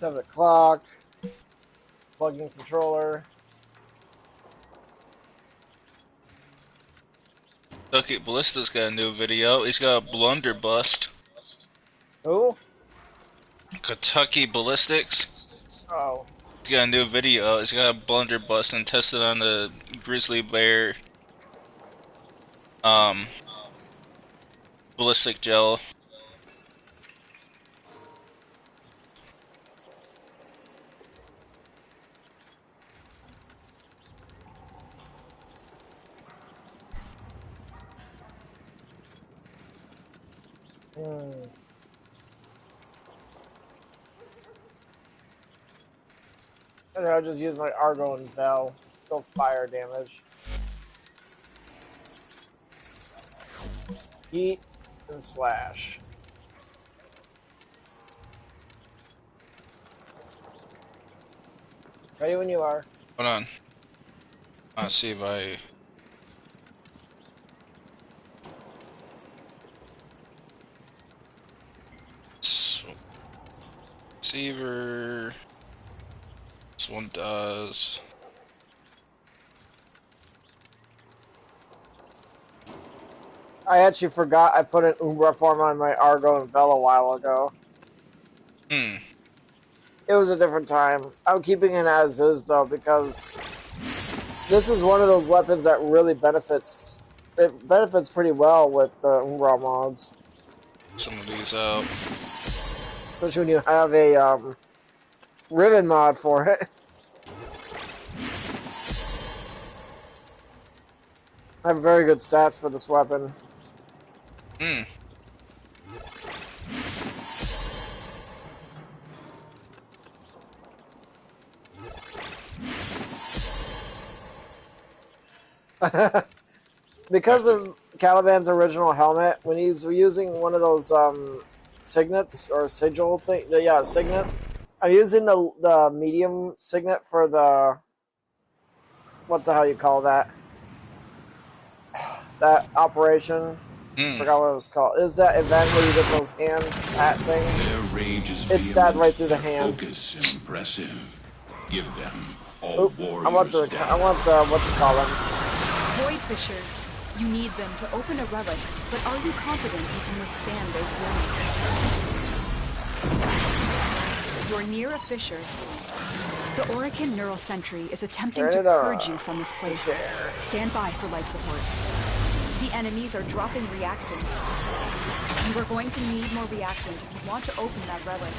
Have the clock. Plug-in controller. Kentucky Ballista's got a new video. He's got a blunderbust. Who? Kentucky Ballistics. Oh. He's got a new video. He's got a blunderbuss and tested on the grizzly bear ballistic gel. And I'll just use my Argo and Val. Go fire damage. Heat and slash. Ready when you are. Hold on. Let's see if I... Receiver... This one does... I actually forgot I put an Umbra form on my Argo and Vel a while ago. Hmm. It was a different time. I'm keeping it as is though because this is one of those weapons that really benefits. It benefits pretty well with the Umbra mods. Some of these out. Especially when you have a ribbon mod for it. I have very good stats for this weapon. Hmm. Because of Caliban's original helmet, when he's using one of those signets or sigil thing, yeah, signet. I'm using the medium signet for the what the hell you call that? That operation. Forgot what it was called. Is that event where you get those hand pat things? Their rage is it's stabbed right through the hand. Focus impressive. Give them all Oop, warriors. I want the what's it called? Void Fishers. You need them to open a relic, but are you confident you can withstand their fury? You're near a fissure. The Orican Neural Sentry is attempting to purge you from this place. Stand by for life support. The enemies are dropping reactant. You are going to need more reactant if you want to open that relic.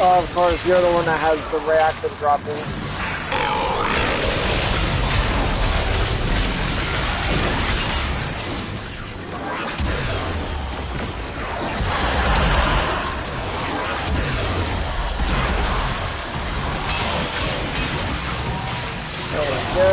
Oh, of course, you're the one that has the reactant dropping. There we go.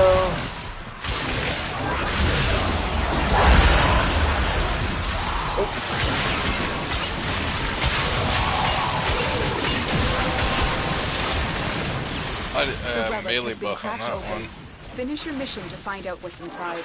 Melee buff on that one. Finish your mission to find out what's inside.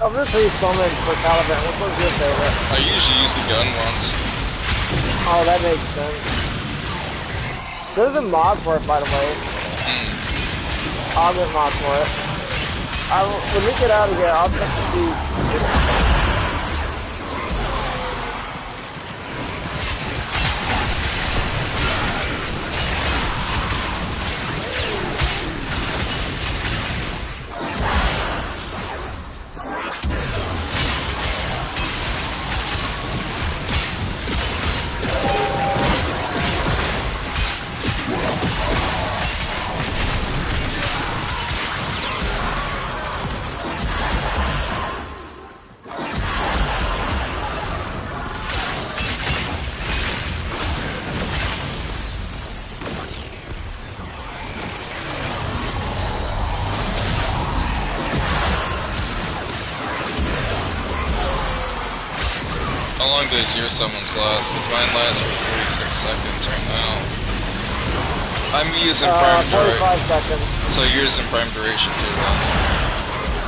Of the 3 summons for Caliban, which one's your favorite? I usually use the gun ones. Oh, that makes sense. There's a mod for it, by the way. Augment mod for it. When we get out of here, I'll check to see. How long does your summons last? Because mine lasts for 46 seconds right now. I'm using prime 45 duration. seconds. So you're using prime duration too then?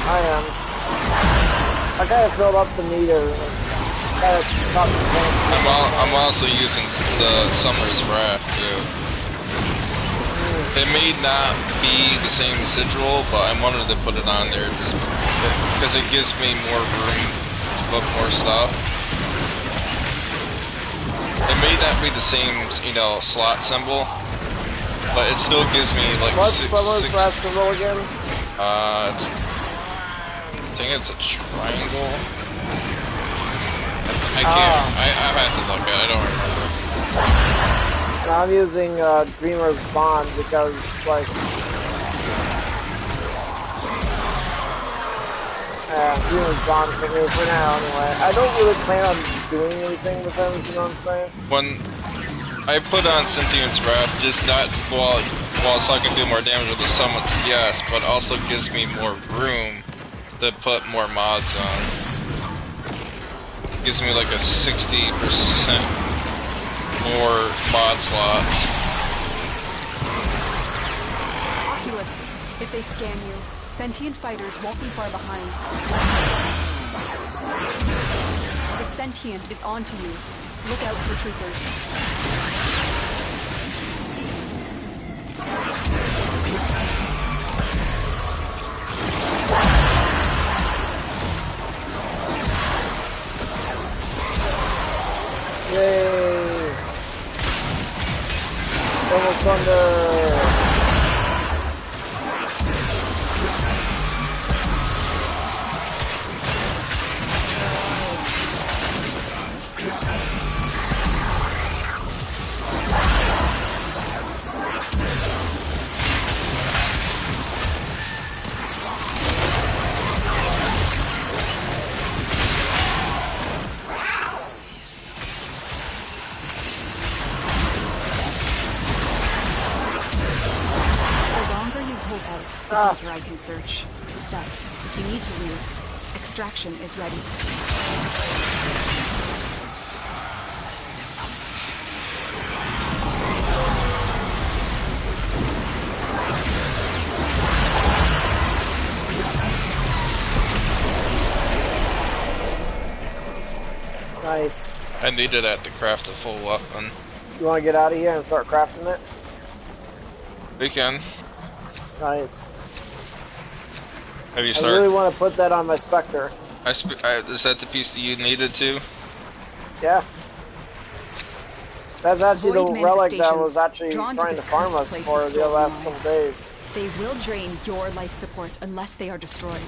I am. I kind of filled up the meter. I'm also using the Summer's Wrath too. It may not be the same residual, but I wanted to put it on there just because it gives me more room to put more stuff. It may not be the same, you know, slot symbol, but it still gives me like What's Summer's Wrath symbol again? I think it's a triangle. I can't. I have to look at it. I don't remember. Now I'm using Dreamer's Bond because, like, Dreamer's Bond for me for now, anyway. I don't really plan on doing anything with them, you know what I'm saying? When I put on Sentient's Wrath, just not while so I can do more damage with the summons, yes, but also gives me more room to put more mods on. Gives me like a 60% more mod slots. Oculists, if they scan you, sentient fighters won't be far behind. The sentient is onto you. Look out for troopers. Yay! Double Thunder! The deeper I can search. But if you need to leave, extraction is ready. Nice. I needed that to craft a full weapon. You want to get out of here and start crafting it? We can. Nice. Have you I started? really want to put that on my Spectre. Is that the piece that you needed to? Yeah. That's actually the Void relic that manifestations was actually drawn to trying to this farm cursed us place for of the last stolen couple days. They will drain your life support unless they are destroyed.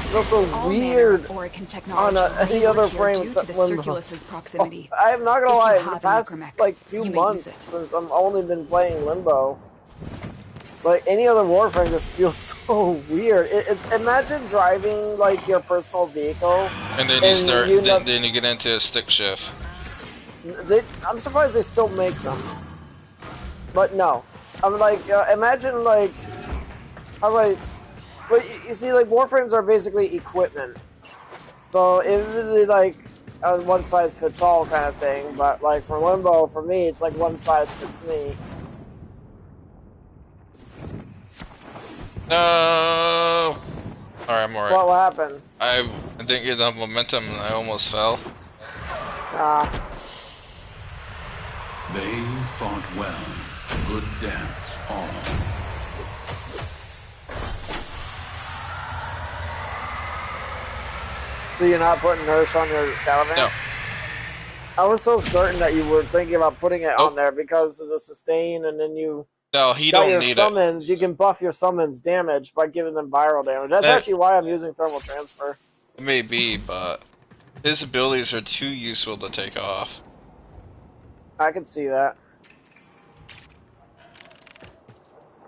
It's also All weird Orican on technology any other work here frame due to except the Limbo. Circulus's proximity. Oh, I'm not gonna If you lie, in the have a past necromech, like few you may months use it. since I've only been playing Limbo, like any other Warframe just feels so weird. It's imagine driving like your personal vehicle, And then then you get into a stick shift. I'm surprised they still make them, but no. I'm like, imagine like, how do I? But you see, like Warframes are basically equipment, so it really like a one size fits all kind of thing. But like for Limbo, for me, it's like one size fits me. No. Alright, I'm alright. What happened? I didn't get enough momentum and I almost fell. They fought well. Good dance, all. So you're not putting Nurse on your Caliban? No. I was so certain that you were thinking about putting it Nope. on there because of the sustain, and then you No, he got don't your need summons. You can buff your summons damage by giving them viral damage. That's it. actually why I'm using thermal transfer. It may be, but his abilities are too useful to take off. I can see that.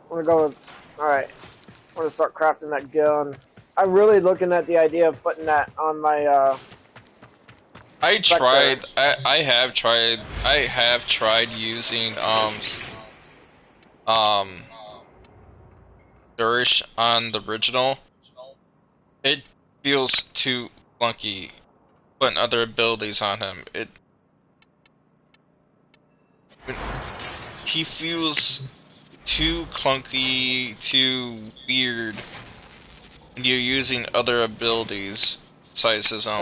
I'm gonna go with. Alright. I'm gonna start crafting that gun. I'm really looking at the idea of putting that on my, I tried. I have tried using Durish on the original. It feels too clunky putting other abilities on him. He feels too clunky, too weird when you're using other abilities besides his own.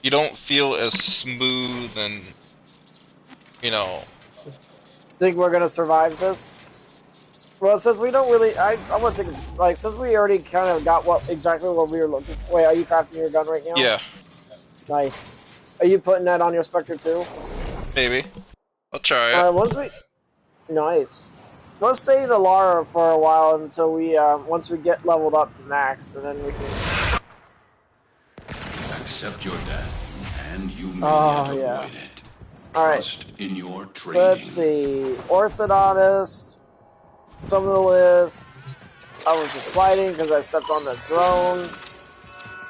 You don't feel as smooth and, you know. Think we're gonna survive this? Well, since we don't really, I want to like, since we already kind of got exactly what we were looking for. Wait, are you crafting your gun right now? Yeah. Nice. Are you putting that on your Spectre too? Maybe. I'll try it. Once we, nice. Let's stay in Alara for a while until we, once we get leveled up to max, and then we can. Accept your death, and you may Yeah. avoid it. Alright. Trust in your training. Let's see. Orthodontist. Some of the list. I was just sliding because I stepped on the drone.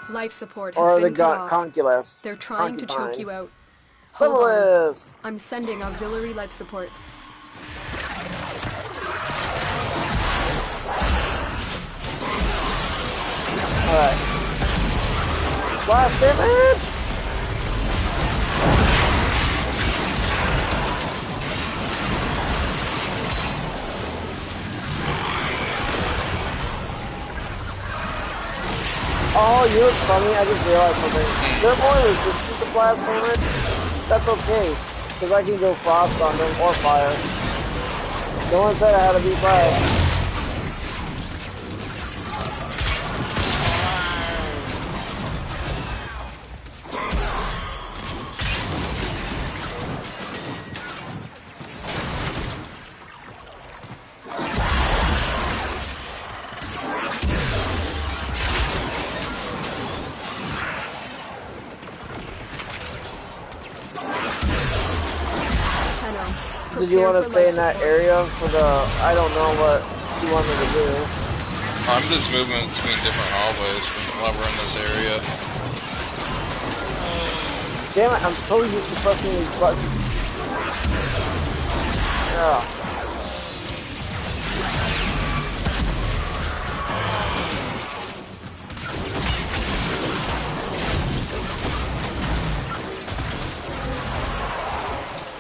Life support has been cut off. Conculist. They're trying to choke you out. Some Hold of on. this. I'm sending auxiliary life support. Alright. Blast damage! Oh, you know what's funny? I just realized something. They're more resistant to blast damage. That's okay, because I can go frost on them or fire. No one said I had to be blast. Did you want to stay in that area for the... I don't know what you want me to do. I'm just moving between different hallways while we're in this area. Damn it, I'm so used to pressing these buttons. Yeah.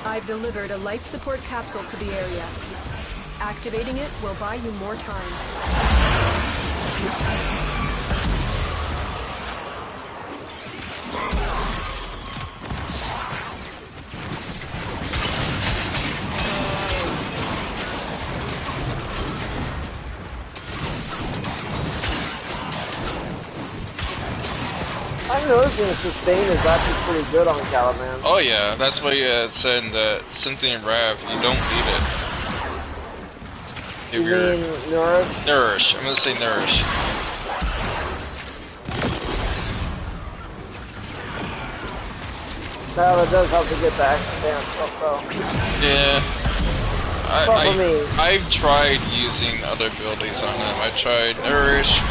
I've delivered a life support capsule to the area. Activating it will buy you more time. I'm noticing the sustain is actually pretty good on Caliban. Oh yeah, that's why it said that Cynthia Rav, you don't need it. You mean Nourish? Nourish, I'm gonna say Nourish. Well, it does help to get the extra damage up though. Yeah. I've tried using other abilities on him. I tried Nourish,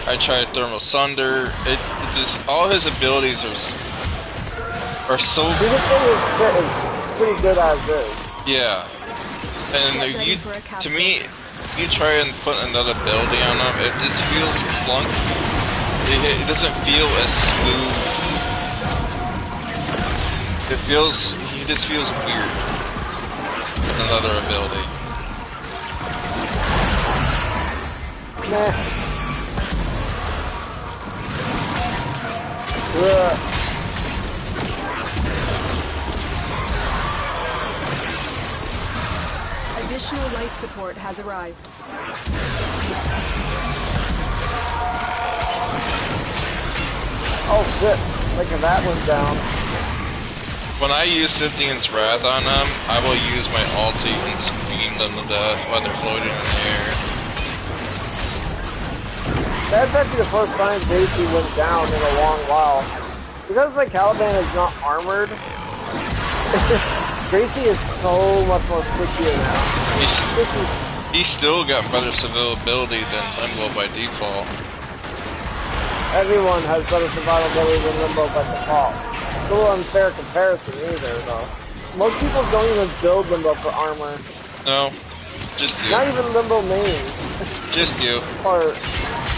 I tried Thermal Sunder. It just, all his abilities are so... You could say his kit is pretty good as is. Yeah. And to me, you try and put another ability on him, it just feels clunky. It doesn't feel as smooth. He just feels weird with another ability. Nah. Additional life support has arrived. Oh shit, look at that one down. When I use Cynthian's Wrath on them, I will use my ulti and just beam them to death while they're floating in the air. That's actually the first time Gracie went down in a long while. Because my Caliban is not armored, Gracie is so much more squishier now. He's still got better survivability than Limbo by default. Everyone has better survivability than Limbo by default. It's a little unfair comparison either, though. Most people don't even build Limbo for armor. No. Just you. Not even limbo mains. Just you. Or,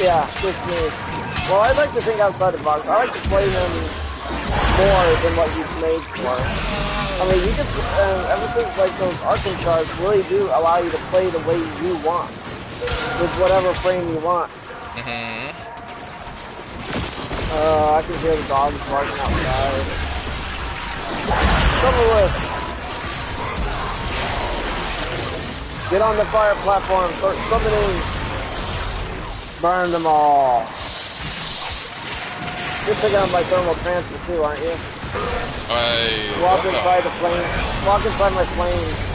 yeah, just me. Well, I like to think outside the box. I like to play him more than what he's made for. I mean, you can, ever since, like, those Arkham shards really do allow you to play the way you want. With whatever frame you want. I can hear the dogs barking outside. What's up with this? Get on the fire platform, start summoning. Burn them all. You're picking up my thermal transfer too, aren't you? Walk inside the flame. Walk inside my flames.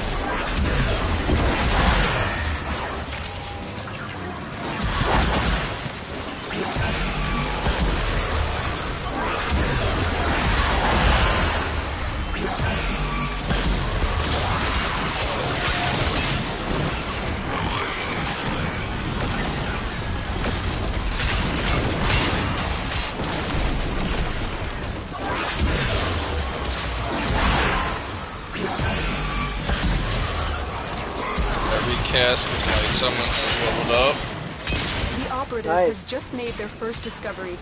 Cast because my summons is leveled up. The operative has just made their first discovery.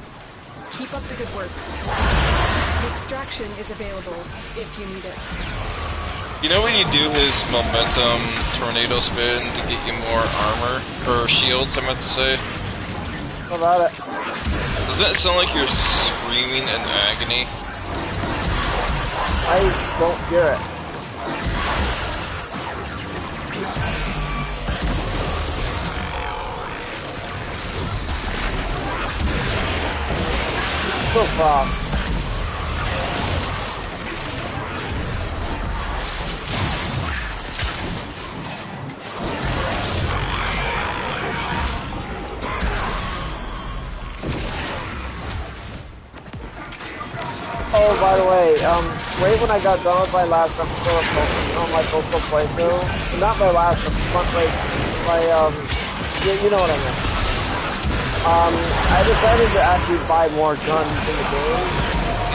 Keep up the good work. The extraction is available if you need it. You know when you do his momentum tornado spin to get you more armor or shields? I meant to say. What about it? Does that sound like you're screaming in agony? I don't hear it. Frost. Oh, by the way, right when I got done with my last episode of Postal playthrough, not my last, but like my you know what I meant. I decided to actually buy more guns in the game,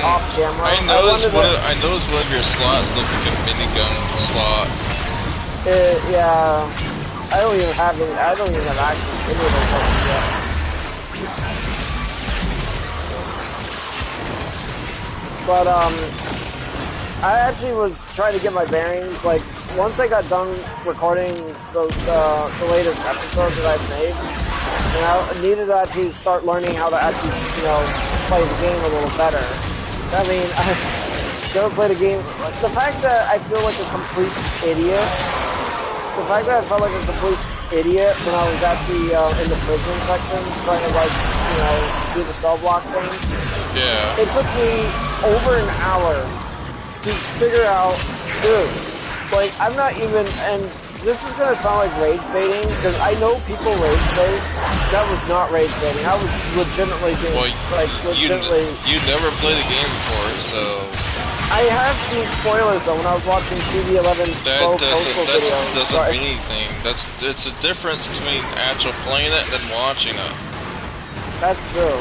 off camera. I noticed one of your slots looked like a minigun slot. Yeah, I don't even have access to any of those weapons yet. But I actually was trying to get my bearings. Like once I got done recording the latest episodes that I've made. And I needed to actually start learning how to actually, play the game a little better. I mean, I never played a game. The fact that I feel like a complete idiot, the fact that I felt like a complete idiot when I was actually in the prison section trying to, like, do the cell block thing. Yeah. It took me over an hour to figure out, dude, like, I'm not even, and this is gonna sound like rage baiting because I know people rage bait. That was not rage baiting. I was legitimately doing legitimately. You never played the game before, so. I have seen spoilers though when I was watching TV11 Pro Postal videos. That doesn't mean anything. It's a difference between actual playing it and watching it. That's true.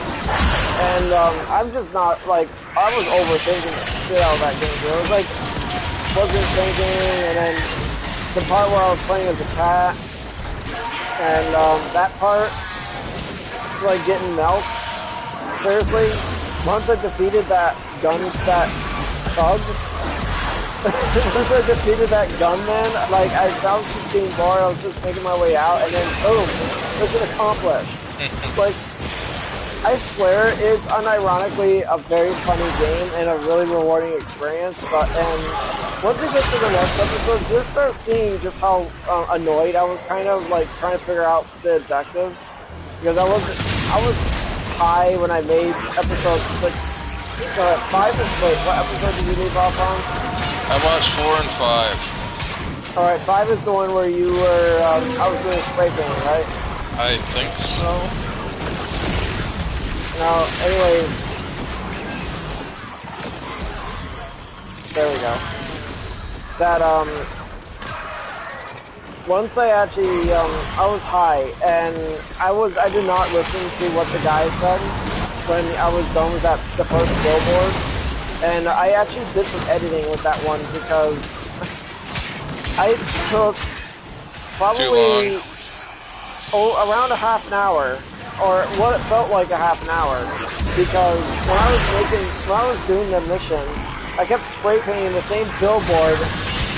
And I'm just not like I was overthinking the shit out of that game. It was like wasn't thinking, and then the part where I was playing as a cat, and that part, like getting milk. Seriously, once I defeated that thug, once I defeated that gunman, like I was just being bored. I was just making my way out, and then boom, mission accomplished. Like I swear, it's unironically a very funny game and a really rewarding experience. And once you get to the next episodes, you'll start seeing just how annoyed I was, kind of like trying to figure out the objectives, because I was high when I made episode 6. 5 is wait, what episode did you leave off on? I watched 4 and 5. All right, 5 is the one where you were. I was doing spray painting, right? I think so. Now, anyways, there we go. That, once I actually, I was high, and I did not listen to what the guy said when I was done with the first billboard, and I actually did some editing with that one, because I took probably around a half an hour, or what it felt like a half an hour, because when I was doing the mission, I kept spray painting the same billboard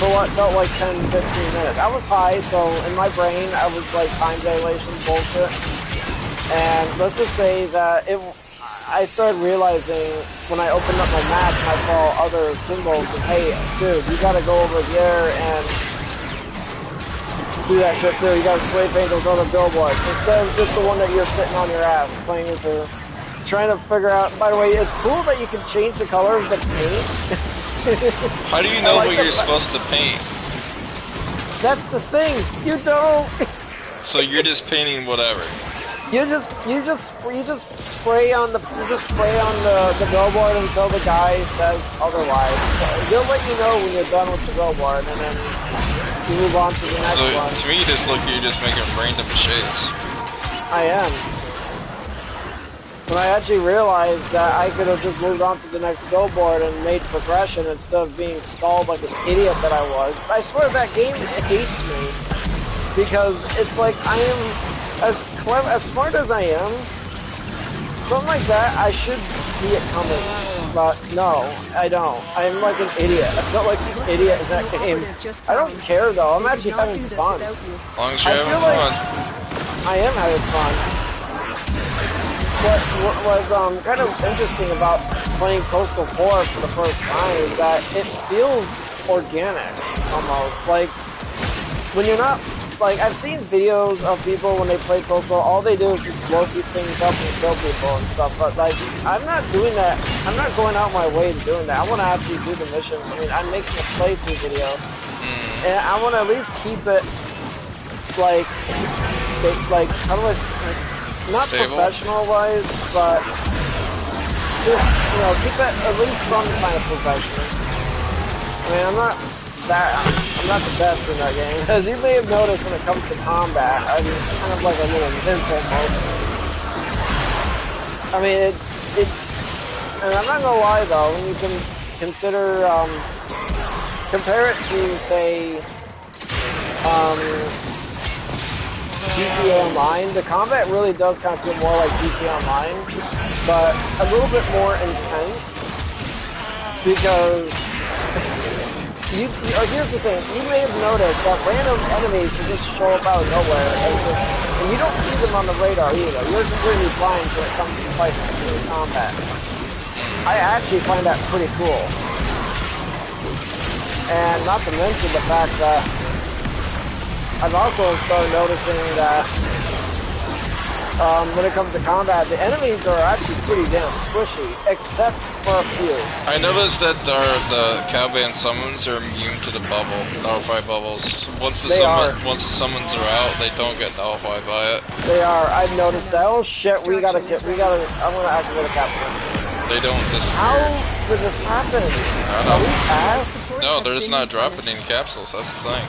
for what felt like 10, 15 minutes. I was high, so in my brain I was like time dilation bullshit, and let's just say that I started realizing when I opened up my map and I saw other symbols and hey, dude, you gotta go over here and do that shit too. You gotta spray paint those other billboards instead of just the one that you're sitting on your ass playing with her. Trying to figure out, by the way, it's cool that you can change the color of the paint. How do you know what you're supposed to paint? That's the thing, you don't. So you're just painting whatever. You just spray on the billboard until the guy says otherwise. He'll let you know when you're done with the billboard, and then you move on to the next one. So to me, you're just making random shapes. I am. When I actually realized that I could have just moved on to the next billboard and made progression instead of being stalled like an idiot that I was. I swear that game hates me because it's like I am. As clever, as smart as I am, something like that, I should see it coming. But no, I don't. I'm like an idiot. I felt like an idiot in that game. I don't care though. I'm actually having fun. As long as you're having fun. I am having fun. What was kind of interesting about playing Coastal 4 for the first time is that it feels organic, almost. Like, when you're not... Like, I've seen videos of people when they play Coastal, all they do is just blow these things up and kill people and stuff, but, like, I'm not doing that. I'm not going out my way to doing that. I want to actually do the missions. I mean, I'm making a playthrough video, and I want to at least keep it, like, how do I, like, not professional-wise, but just, you know, keep it at least some kind of professional. I mean, I'm not the best in that game. As you may have noticed when it comes to combat, I'm kind of like a little nymph almost. I mean, and I'm not gonna lie though, when you can consider, compare it to, say, GTA Online, the combat really does kind of feel more like GTA Online, but a little bit more intense, because here's the thing, you may have noticed that random enemies will just show up out of nowhere, and you don't see them on the radar either. You're completely blind when it comes to fighting in combat. I actually find that pretty cool. And not to mention the fact that I've also started noticing that when it comes to combat, the enemies are actually pretty damn squishy, except for a few. I noticed that the cowband summons are immune to the nullified bubbles. Once the summons are out, they don't get nullified by it. They are. I've noticed that. Oh shit, I'm gonna activate a capture. They don't disappear. How did this happen? I don't know. Are we past? No, they're just not dropping any capsules, that's the thing.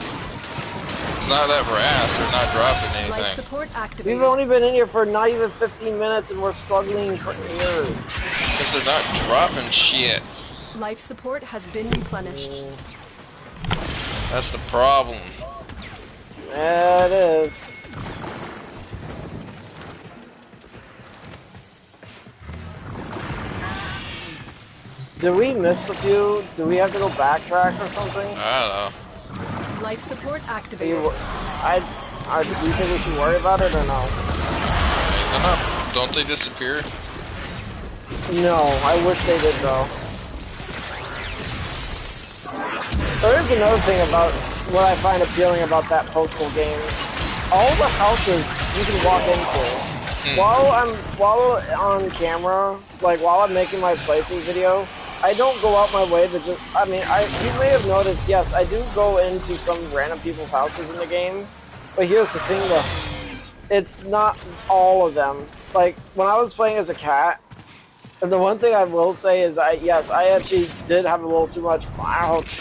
It's not that we're asked, they're not dropping anything. Life support activated. We've only been in here for not even 15 minutes and we're struggling for air. Because they're not dropping shit. Life support has been replenished. That's the problem. Yeah, it is. Did we miss a few? Do we have to go backtrack or something? I don't know. Life support activated. Do you think we should worry about it or no? I don't know. Don't they disappear? No, I wish they did though. There is another thing about what I find appealing about that Postal game. All the houses you can walk into. While on camera, like while I'm making my playthrough video, I don't go out my way to just, I mean, you may have noticed, yes, I do go into some random people's houses in the game, but here's the thing though, it's not all of them. Like, when I was playing as a cat, and the one thing I will say is, I actually did have a little too much, ouch.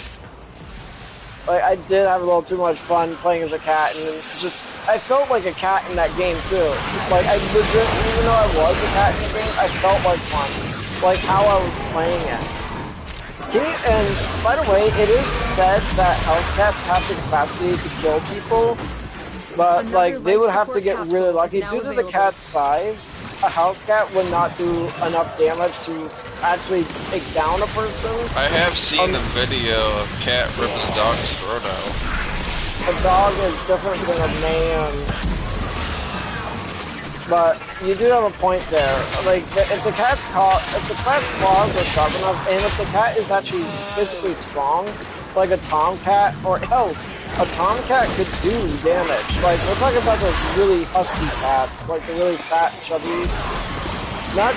Like, I did have a little too much fun playing as a cat, and just, I felt like a cat in that game too. Like, I legit, even though I was a cat in the game, I felt like fun. Like how I was playing it. And by the way, it is said that house cats have the capacity to kill people, But like they would have to get really lucky due to the cat's size. A house cat would not do enough damage to actually take down a person. I have seen a video of cat ripping a dog's throat out. A dog is different than a man. But you do have a point there. Like if the cat's claws are sharp enough, and if the cat is actually physically strong, like a tomcat, or hell, a tomcat could do damage. Like we're talking about those really husky cats, like the really fat, chubby, not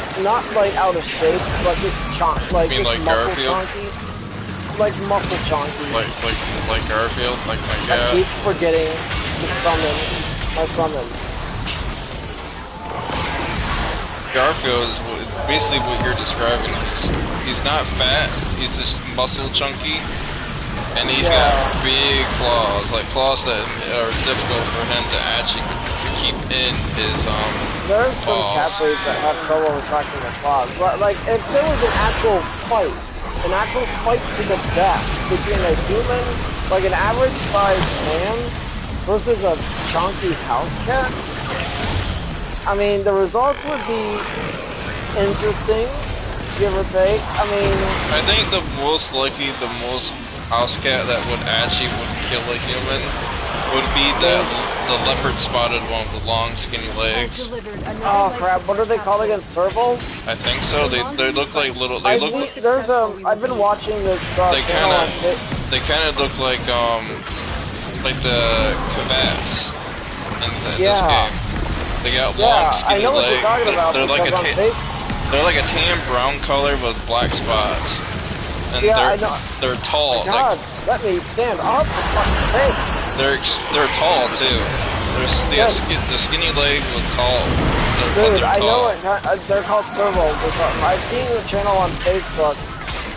like out of shape, but just like just like muscle Garfield? chunky, like muscle chunky. Like Garfield, like my I cat. keep forgetting to summon my summons. Garfield is basically what you're describing. He's not fat, he's just muscle chunky, and he's got big claws, like claws that are difficult for him to actually keep in his There's some cat paws. breeds that have trouble retracting their claws, but like if there was an actual fight to the death between a human, like an average sized man, versus a chunky house cat, I mean, the results would be interesting, give or take. I mean, I think the most house cat that would kill a human would be the leopard spotted one with the long skinny legs. Oh crap! What are they called again? Servals? I think so. They look like little. They look. There's I've been watching this. They kind of look like the cavats in this game. They got long skinny I know what legs. you're talking about. They're like a tan brown color with black spots. And they're tall. God, let me stand up for fucking sake. They're tall too. They have the skinny legs with tall. Dude, I know it. They're called servals or something. I've seen the channel on Facebook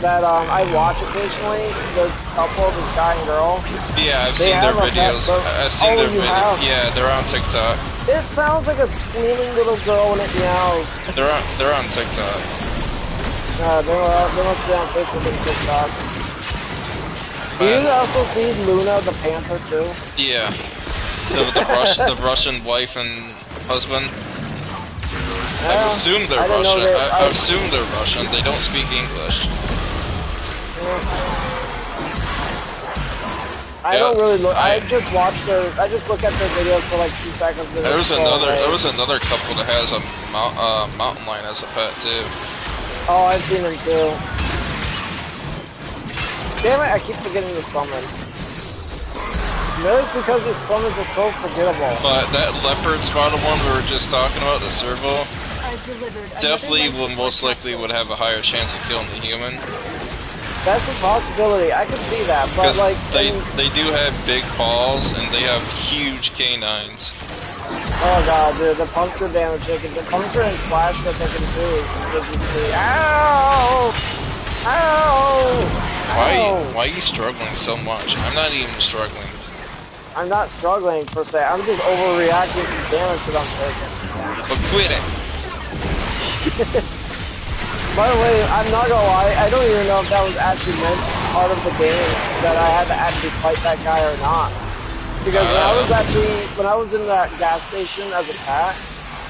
that I watch occasionally. This couple, this guy and girl. Yeah, I've seen their videos. I've seen their videos. Yeah, they're on TikTok. It sounds like a squealing little girl when it meows. They're on TikTok. They must be on Facebook and TikTok. Do you also see Luna the panther too? Yeah. The Russian wife and husband. I assume they're Russian. I assume they're Russian. They don't speak English. I don't really look. I just watch I just look at their videos for like 2 seconds. There was another couple that has a mountain lion as a pet too. Oh, I've seen them too. Damn it! I keep forgetting to summon. Maybe it's because these summons are so forgettable. But that leopard spotted one we were just talking about, the servo, definitely most likely would have a higher chance of killing the human. That's a possibility. I can see that, but like they do have big paws and they have huge canines. Oh god, dude, the puncture damage they can do, puncture and slash that they can do. Ow! Ow! Why are you struggling so much? I'm not even struggling. I'm not struggling per se. I'm just overreacting to damage that I'm taking. But quit it. By the way, I'm not gonna lie, I don't even know if that was actually meant part of the game, that I had to actually fight that guy or not. Because when I was in that gas station as a cat,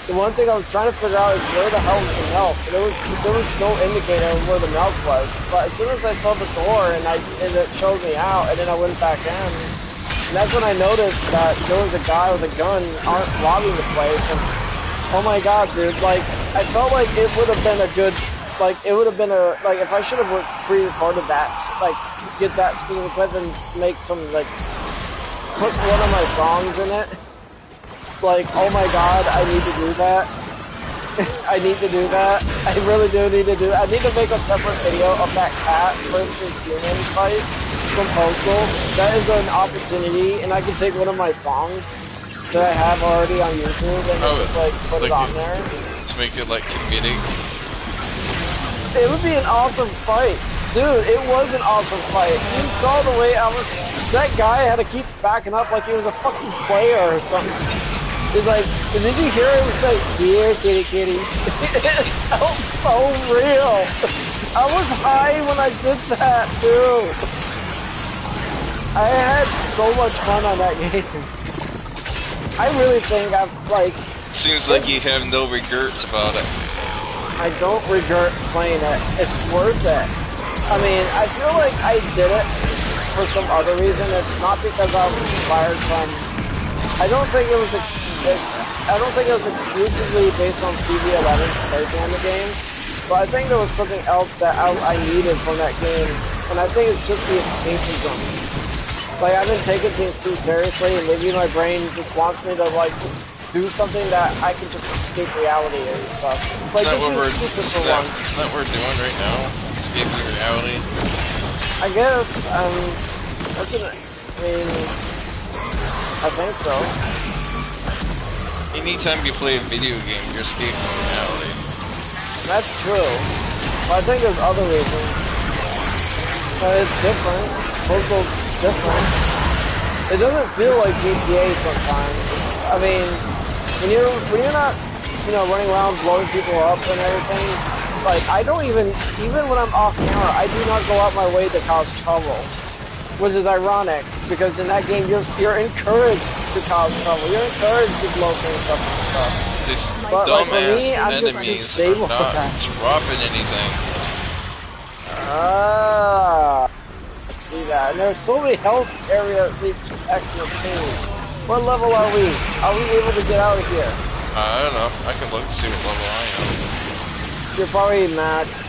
the one thing I was trying to figure out is where the hell was the milk. There was no indicator of where the milk was. But as soon as I saw the door and it showed me out, and then I went back in, and that's when I noticed that there was a guy with a gun robbing the place. And oh my god, dude! Like I felt like it would have been a good. Like, it would have been like, if I should have pre-recorded that, like, get that specific clip and make some, like, put one of my songs in it. Like, oh my god, I need to do that. I need to do that. I really do need to do it. I need to make a separate video of that cat versus human fight from Postal. That is an opportunity, and I can take one of my songs that I have already on YouTube and just, like, put it on there. To make it, like, comedic. It would be an awesome fight. Dude, it was an awesome fight. You saw the way that guy had to keep backing up like he was a fucking player or something. He's like, did you hear him say, "Here, kitty, kitty"? It felt so real. I was high when I did that, too. I had so much fun on that game. I really think I've, like... Seems like you have no regrets about it. I don't regret playing it. It's worth it. I mean, I feel like I did it for some other reason. It's not because I was inspired from... I don't think it was exclusively based on CV11's playthrough in the game. But I think there was something else that I needed from that game. And I think it's just the escapism. Like, I've been taking things too seriously, and maybe my brain just wants me to, like, do something that I can just escape reality and stuff. Like, Isn't that what we're doing right now? Escaping reality? I guess, I think so. Anytime you play a video game, you're escaping reality. That's true. But I think there's other reasons. But it's different. Postal's different. It doesn't feel like GTA sometimes. I mean, when you're not, running around blowing people up and everything, like, I don't even when I'm off camera, I do not go out my way to cause trouble. Which is ironic, because in that game, you're encouraged to cause trouble. You're encouraged to blow things up and stuff. These but like, for dumbass me, I'm just enemies stable are not dropping anything. I see that. And there's so many health area excellent things. What level are we? Are we able to get out of here? I don't know. I can look to see what level I am. You're probably max.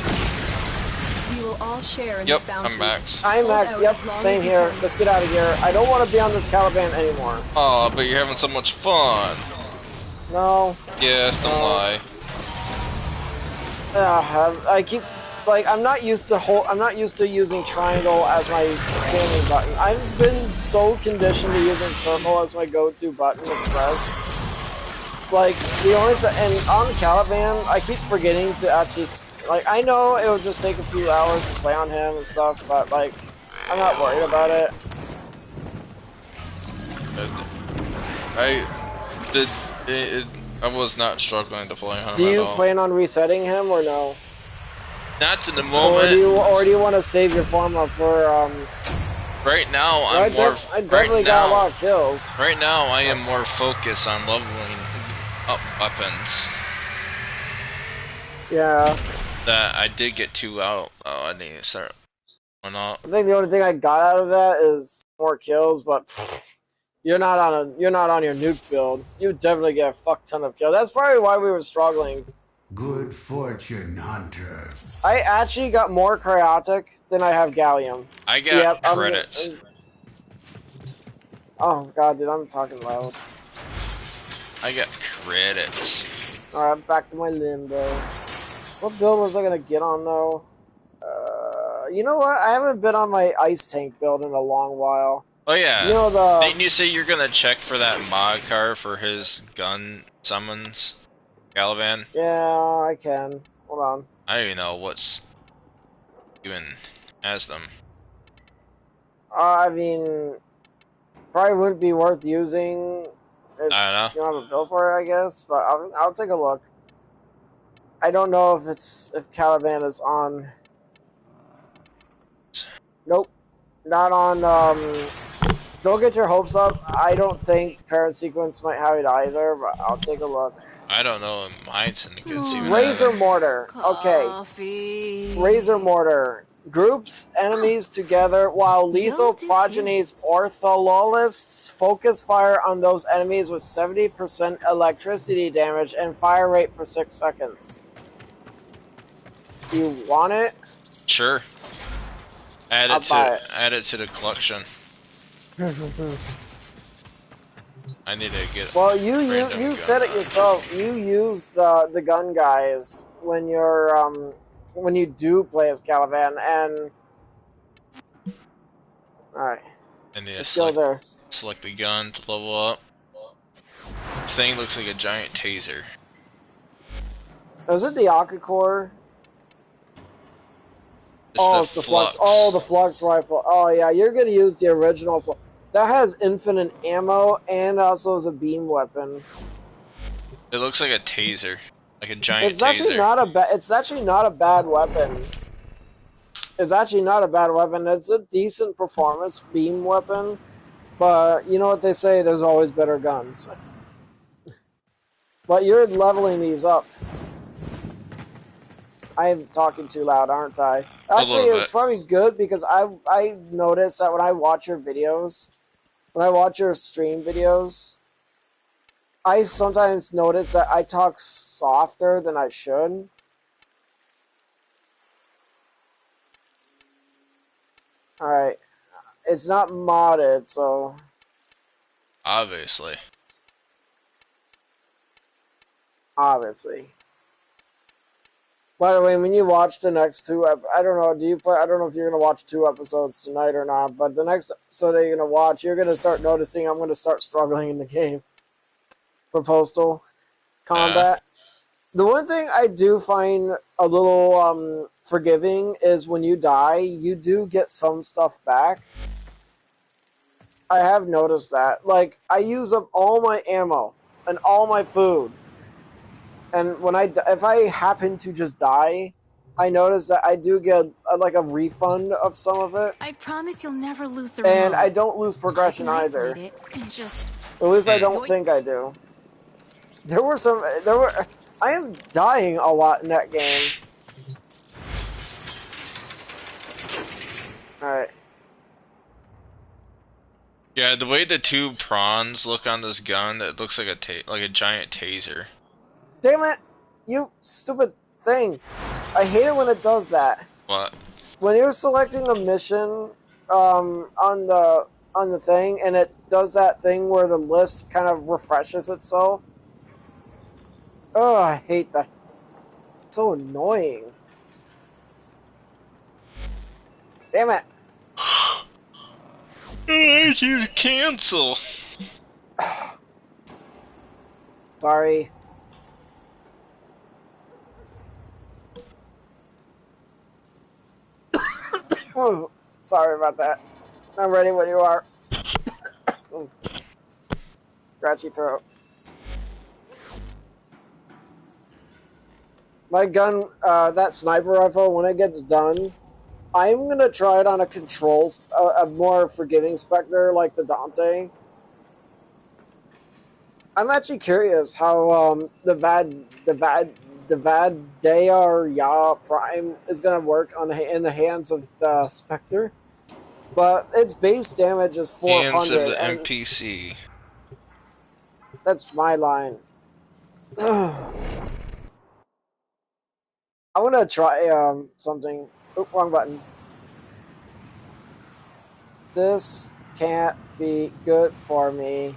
We will all share in this bounty. I'm max. I'm max. Yep, same here. Let's get out of here. I don't want to be on this Caliban anymore. Oh, but you're having so much fun. No. Yes, don't lie. I keep I'm not used to using triangle as my standing button. I've been so conditioned to using circle as my go-to button to press. Like, the only thing, and on Caliban, I keep forgetting to actually, like, I know it would just take a few hours to play on him and stuff, but, like, I'm not worried about it. I was not struggling to play him. Do you plan on resetting him or no? Not in the moment. Or do you want to save your form up for Right now, I definitely got a lot of kills. Right now, I am more focused on leveling up weapons. Yeah. That I did get 2 out. Oh, I need to start one up. I think the only thing I got out of that is more kills, but you're not on your nuke build. You definitely get a fuck ton of kills. That's probably why we were struggling. Good fortune, Hunter. I actually got more cryotic than I have gallium. I got credits. Oh god, dude, I'm talking loud. I got credits. Alright, back to my limbo. What build was I gonna get on though? You know what? I haven't been on my ice tank build in a long while. Oh yeah. You know Didn't you say you're gonna check for that mod car for his gun summons? Caliban? Yeah, I can. Hold on. I don't even know what's even has them. I mean, probably wouldn't be worth using if I don't know. you don't have a build for it, I guess. But I'll take a look. I don't know if Caliban is on. Nope, not on. Don't get your hopes up. I don't think Parent Sequence might have it either, but I'll take a look. I don't know if mine's in the good even Razor either. Mortar. Okay. Razor Mortar. Groups enemies together while lethal progenies orthololists focus fire on those enemies with 70% electricity damage and fire rate for 6 seconds. You want it? Sure. Add it to the collection. I need to get. Well, you said it yourself. You use the gun guys when you're when you do play as Caliban, and all right, And it's still there. Select the gun to level up. This thing looks like a giant taser. Is it the Akacore? It's the Flux. Oh, the Flux rifle. Oh yeah, you're gonna use the original. That has infinite ammo and also is a beam weapon. It looks like a taser, like a giant. It's actually not a bad. It's actually not a bad weapon. It's actually not a bad weapon. It's a decent performance beam weapon, but you know what they say? There's always better guns. But you're leveling these up. I'm talking too loud, aren't I? Actually, it's probably good because I notice that when I watch your videos, when I watch your stream videos, I sometimes notice that I talk softer than I should. Alright. It's not modded, so... Obviously. Obviously. By the way, when you watch the next two, I don't know, do you play? I don't know if you're gonna watch 2 episodes tonight or not. But the next episode that you're gonna watch, you're gonna start noticing I'm gonna start struggling in the game for postal combat. The one thing I do find a little forgiving is when you die, you do get some stuff back. I have noticed that. Like, I use up all my ammo and all my food. And when if I happen to just die, I notice that I do get like a refund of some of it. I promise you'll never lose the remote. And I don't lose progression either. At least I don't think I do. I am dying a lot in that game. Alright. Yeah, the way the 2 prawns look on this gun, it looks like a giant taser. Damn it! You stupid thing! I hate it when it does that. What? When you're selecting a mission on the thing, and it does that thing where the list kind of refreshes itself. Oh, I hate that. It's so annoying. Damn it! I need you to cancel. Sorry. Sorry about that. I'm ready when you are. Scratchy throat. My gun, that sniper rifle, when it gets done, I'm gonna try it on a controls, a more forgiving Spectre like the Dante. I'm actually curious how the Vadaya Prime is gonna work in the hands of the Spectre, but its base damage is 400. Hands of the NPC. That's my line. I'm gonna try something. Oop, wrong button. This can't be good for me,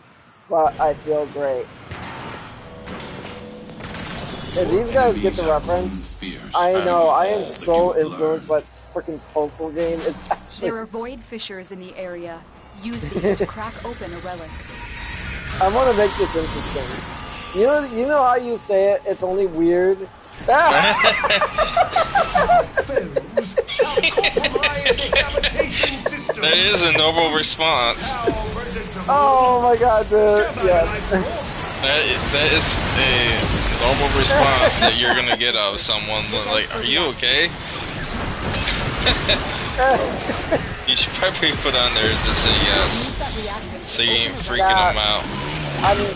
but I feel great. If these guys get the reference, I know, I am so influenced by freaking Postal game. It's actually... There are void fissures in the area. Use these to crack open a relic. I want to make this interesting. You know how you say it? It's only weird. That is a noble response. Oh my god, dude. Yes. That is a noble response that you're gonna get out of someone. Like, are you okay? You should probably put on there to say yes, so you ain't freaking them out.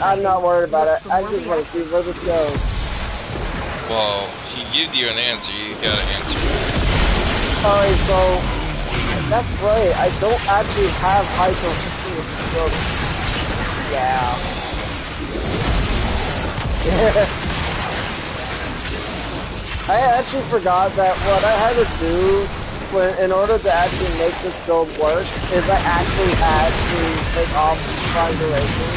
I'm not worried about it. I just want to see where this goes. Well, he gives you an answer, you gotta answer. Alright, so that's right. I don't actually have hydrogen with this building. Yeah. I actually forgot that what I had to do in order to actually make this build work is I actually had to take off Prime Duration.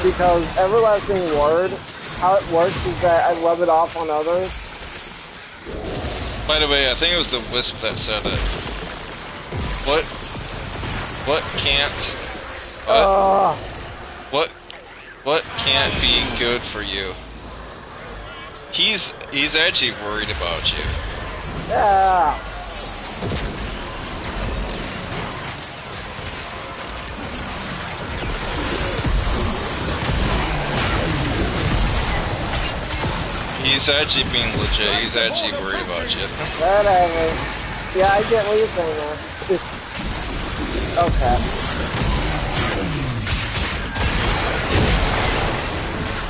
Because Everlasting Word, how it works is that I rub it off on others. By the way, I think it was the Wisp that said it. What can't... What can't be good for you? He's actually worried about you. Yeah. He's actually being legit. He's actually worried about you. Whatever. Yeah, I get what you're saying now. Okay.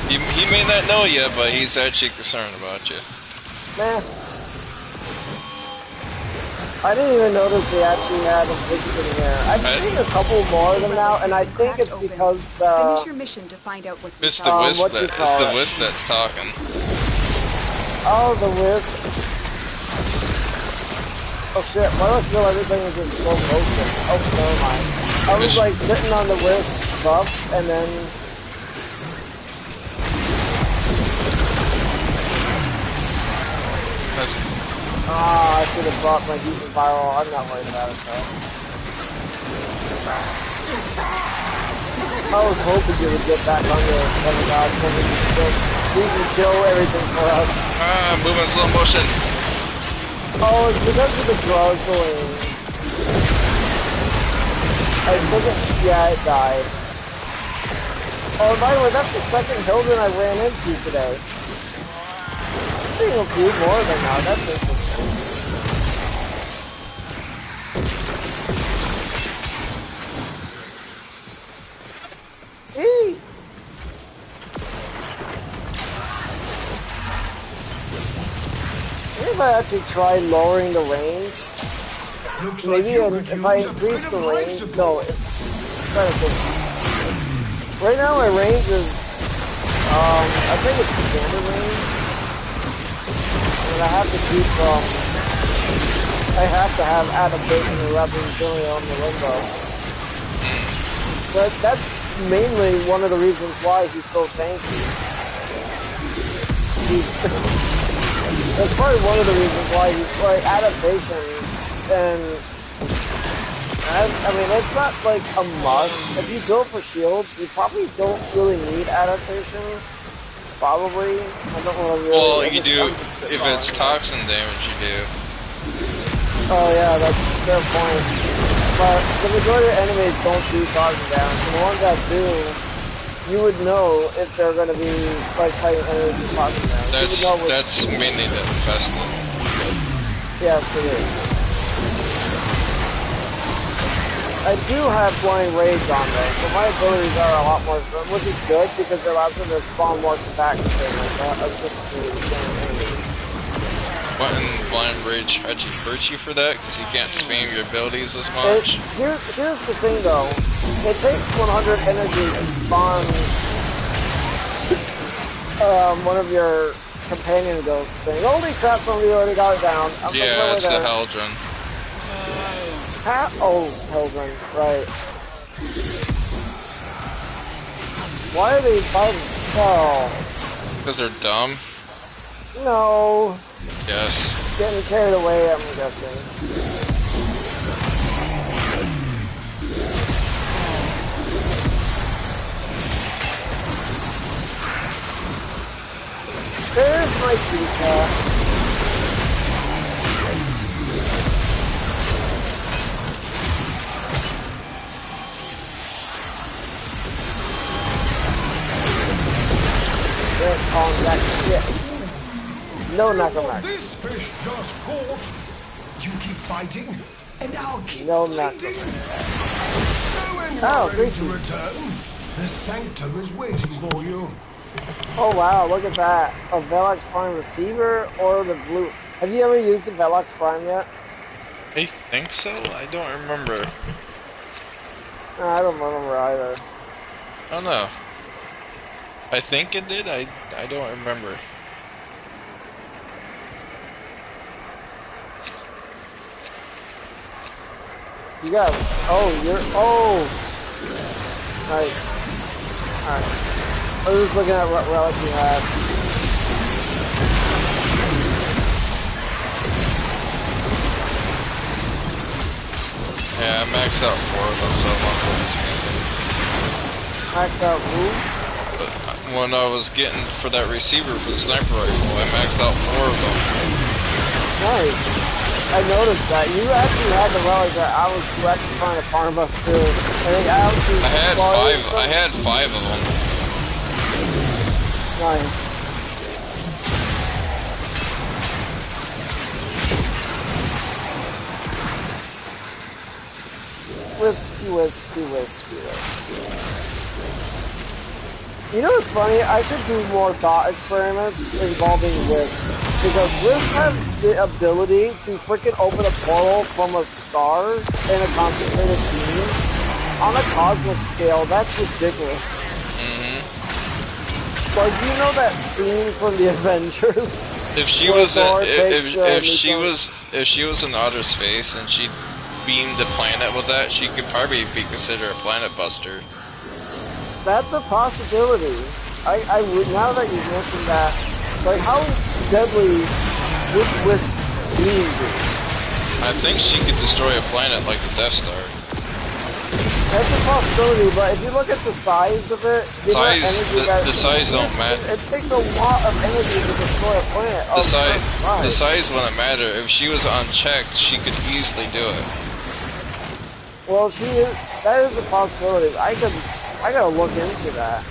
He may not know you, but he's actually concerned about you. Nah. I didn't even notice we actually had him visiting here. I've seen a couple more of them now, and I think it's because Finish your mission to find out what's it's the wisp what you call it's the wisp that's talking. Oh, the wisp. Oh shit, why do I feel everything is in slow motion? Oh, never mind. I was like sitting on the wisp's buffs, and then... I should have bought my heat and viral. I'm not worried about it though. I was hoping you would get back on your 7 god so you can kill everything for us. Moving in slow motion. Oh, it's because of the guzzling. I think it died. Oh, by the way, that's the second Hilden I ran into today. I'm seeing a few more of them now. That's interesting. Eee! Maybe if I actually try lowering the range. Maybe if I increase the range. No, try to think. Right now my range is, I think it's standard range. And I have to keep, I have to have adaptation and weapon resilient on the limbo. But that's mainly one of the reasons why he's so tanky. That's probably one of the reasons why he's, like, adaptation, and I mean, it's not like a must. If you go for shields, you probably don't really need adaptation. Probably. I don't really. Well, you do. If it's toxin damage, you do. Oh yeah, that's a fair point. But the majority of enemies don't do toxin damage, and the ones that do, you would know if they're going to be like fighting enemies with toxin damage. That's mainly the infested. Yes, it is. I do have blind rage on there, so my abilities are a lot more, which is good because it allows me to spawn more compact containers, assist me with killing enemies. What in blind rage actually hurts you for that because you can't spam your abilities as much? Here's the thing though, it takes 100 energy to spawn one of your companion ghost things. Holy crap, somebody already got it down. Yeah, it's the Heldren. Oh, Heldren, right. Why are they by themselves? Because they're dumb? No. Yes. Getting carried away, I'm guessing. There's my Pika. On that shit. No knuckle. This fish just caught. You keep fighting, and I'll keep knuckle. Oh, Greasy. Return. The Sanctum is waiting for you. Oh wow, look at that. A Velox Prime receiver or the blue. Have you ever used the Velox Prime yet? I think so. I don't remember. No, I don't remember either. I don't know. I think it did. I don't remember. You got. Oh, you're. Oh. Nice. Alright. I was just looking at what relic you had. Yeah, I maxed out 4 of them, so I'm also just gonna say. Maxed out who? When I was getting for that receiver for the sniper rifle, I maxed out 4 of them. Nice. I noticed that. You actually had the relic that I was actually trying to farm us too. I had 5 of them. Nice. Wispy, wispy, wispy, wispy. You know what's funny? I should do more thought experiments involving Wisp. Because Wisp has the ability to freaking open a portal from a star in a concentrated beam. On a cosmic scale, that's ridiculous. Like, you know that scene from the Avengers? If she where was Thor takes the if she was in outer space and she beamed the planet with that, she could probably be considered a planet buster. That's a possibility. Now that you mentioned that, like, how deadly would Wisp's beam be? I think she could destroy a planet like the Death Star. That's a possibility, but if you look at the size of it, the size don't matter. It takes a lot of energy to destroy a planet. The size wouldn't matter. If she was unchecked, she could easily do it. Well, that is a possibility. I gotta look into that.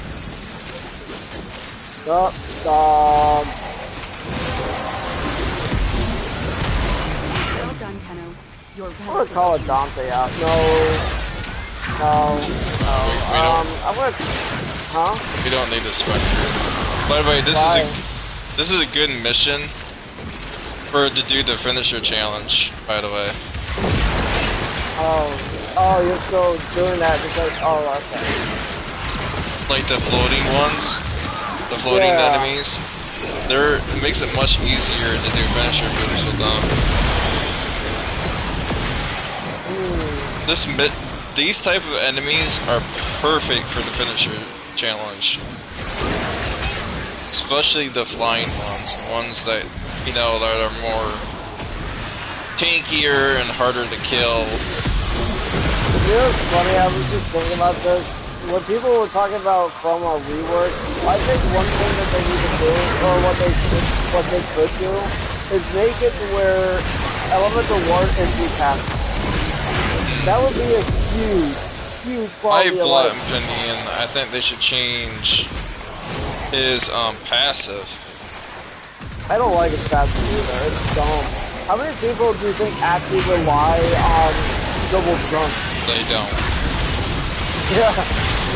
Dogs. Well done, Tenno. You're I'm gonna call it Dante out. No. We don't. I'm gonna. Huh? We don't need a Spectre. By the way, this is a good mission for to do the finisher challenge. By the way. Oh, you're still doing that because okay. Like the floating ones, the floating enemies. It makes it much easier to do finisher moves with them. These type of enemies are perfect for the finisher challenge. Especially the flying ones, the ones that, that are more tankier and harder to kill. You know what's funny? I was just thinking about this. When people were talking about Chroma rework, I think one thing that they need to do, or what they could do, is make it to where Elemental Ward is repassable. That would be a huge quality of life. opinion, I think they should change his passive. I don't like his passive either. It's dumb. How many people do you think actually rely on double jumps? They don't. Yeah,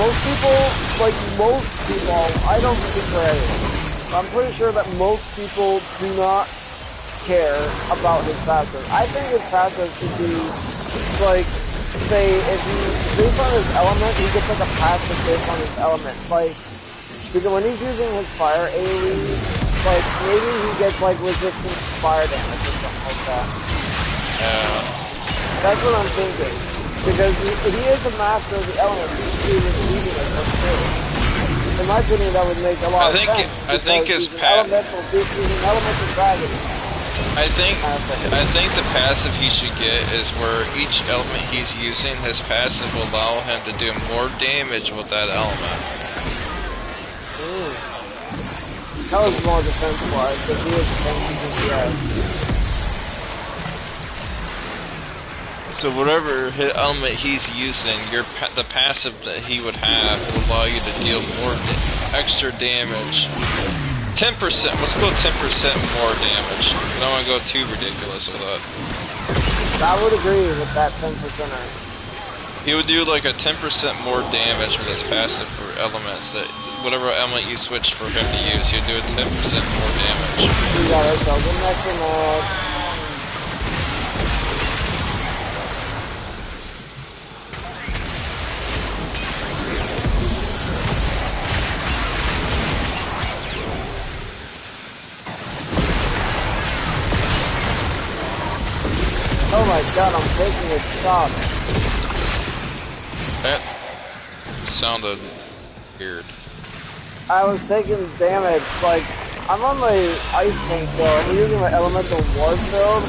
most people, I don't speak for everyone. I'm pretty sure that most people do not care about his passive. I think his passive should be like, say, if based on his element, he gets like a passive based on his element. Like, because when he's using his fire AoE, like, maybe he gets like resistance to fire damage or something like that. That's what I'm thinking. Because he is a master of the elements, he should be receiving as such too. In my opinion, that would make a lot of sense. I think he's an elemental dragon. I think the passive he should get is where each element he's using, his passive will allow him to do more damage with that element. That was more defense-wise, because he is a tanky DPS. So whatever element he's using, the passive that he would have will allow you to deal more extra damage. 10%, let's go 10% more damage. I don't want to go too ridiculous with that. I would agree with that 10%er. He would do like a 10% more damage with his passive for elements that whatever element you switch for him to use, he'd do a 10% more damage. We got ourselves a Necronaut. Oh my god, I'm taking its shots. That sounded weird. I was taking damage, like, I'm on my ice tank build, I'm using my elemental ward build.